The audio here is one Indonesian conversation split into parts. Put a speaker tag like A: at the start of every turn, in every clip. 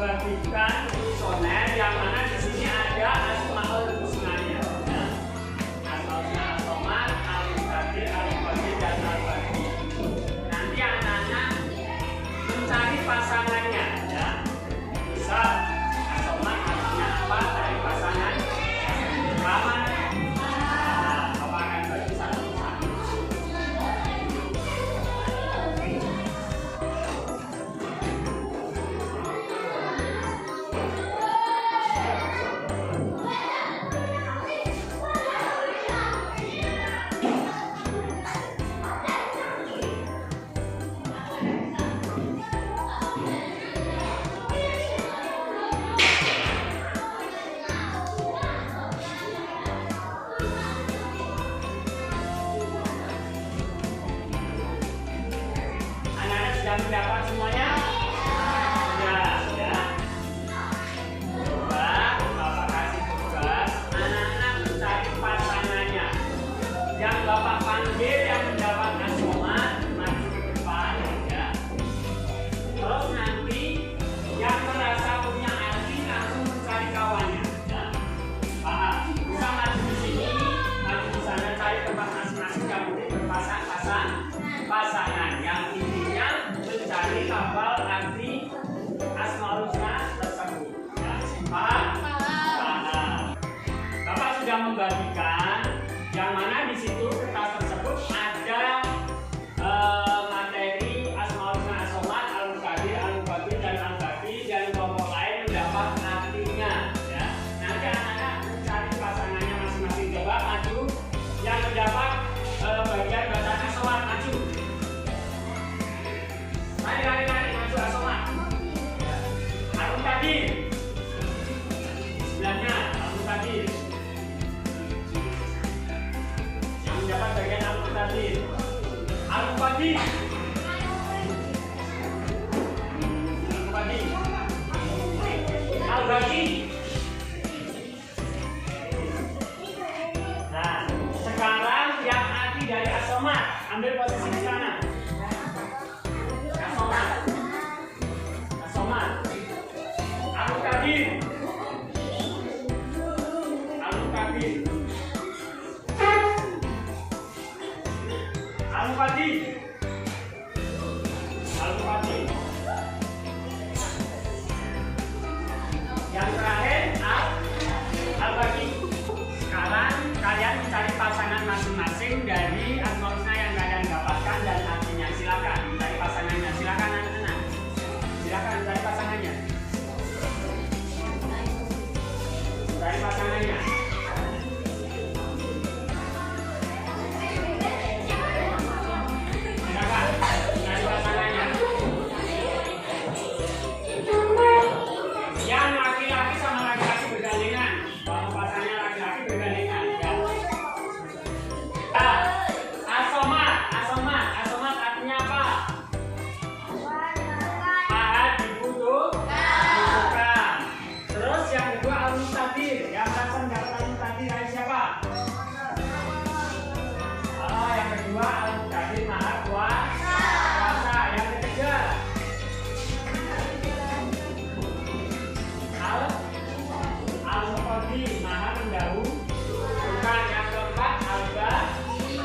A: membagikan personel yang mana di sini ada asmaul husnanya. Ya. Asmaul husna as-somad, al-muqtadir, al-qadir, dan al-baqi. Nanti anak-anak mencari pasangannya. Ya. Bisa as-somad artinya apa dari pasangan pertama. Bapak akan bagi satu-satu. Sudah mendapat semuanya? Sudah, ya. Coba Bapak kasih tugas anak-anak mencari pasangannya. Yang Bapak panggil yang mendapat as-somad maju ke depan, ya. Terus nanti yang merasa punya arti langsung mencari kawannya, ya. Paham? Bisa maju di sini, maju di sana, cari tempat masing-masing yang mungkin pasangan yang intinya mencari hafal arti asmaul husna tersebut. Ya, paham? Paham. Bapak sudah membagikan yang mana di situ kertas tersebut ada materi asmaul husna as-somad, al-muqtadir, al-muqaddim, dan al-baqi, dan kelompok lain mendapat artinya. Ya. Nanti anak-anak mencari pasangannya masing-masing. Coba maju yang mendapat bagian bacaan as-somad, maju. Mari maju as-somad. Al-muqtadir. Sebelahnya al-muqtadir. Yang mendapat bagian al-muqtadir. Al-muqaddim. Al-muqaddim. Al-baqi. Nah, sekarang yang arti dari as-somad, ambil posisi di sana. Al-muqtadir. Al-muqtadir. Al-muqaddim. Al-muqaddim. Yang terakhir al-baqi. Sekarang kalian mencari pasangan masing-masing dari asmaul husna yang kalian dapatkan dan artinya. Silakan mencari pasangannya. Silakan anak-anak. Silakan mencari pasangannya. Dari pasangannya. Silakan dari pasangannya. Yang laki-laki sama laki-laki bergandengan. Kalau pasangannya laki-laki bergandengan, ya. As-somad artinya apa? Pahat dibutuhkan. Terus yang kedua al-muqtadir. Yang merasa mendapat al-muqtadir dari siapa? Yang kedua al-muqtadir maha kuasa. Yang ketiga al-muqaddim maha mendahulukan. Yang keempat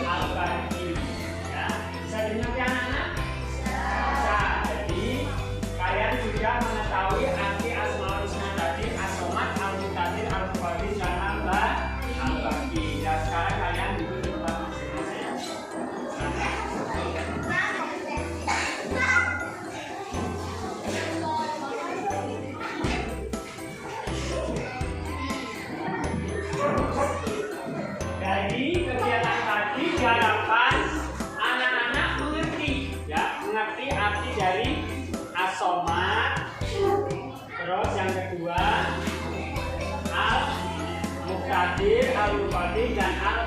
A: al-baqi. Ya, bisa dimengerti anak-anak? Bisa. Jadi kalian sudah mengetahui arti asmaul husna tadi, as-somad, al-muqtadir, al-muqaddim, dan al-baqi. Dan sekarang kalian duduk di tempat masing-masing. Dari kegiatan tadi diharapkan anak-anak mengerti, ya, mengerti arti dari as-somad. Terus yang kedua al-muqtadir, al-muqaddim, dan al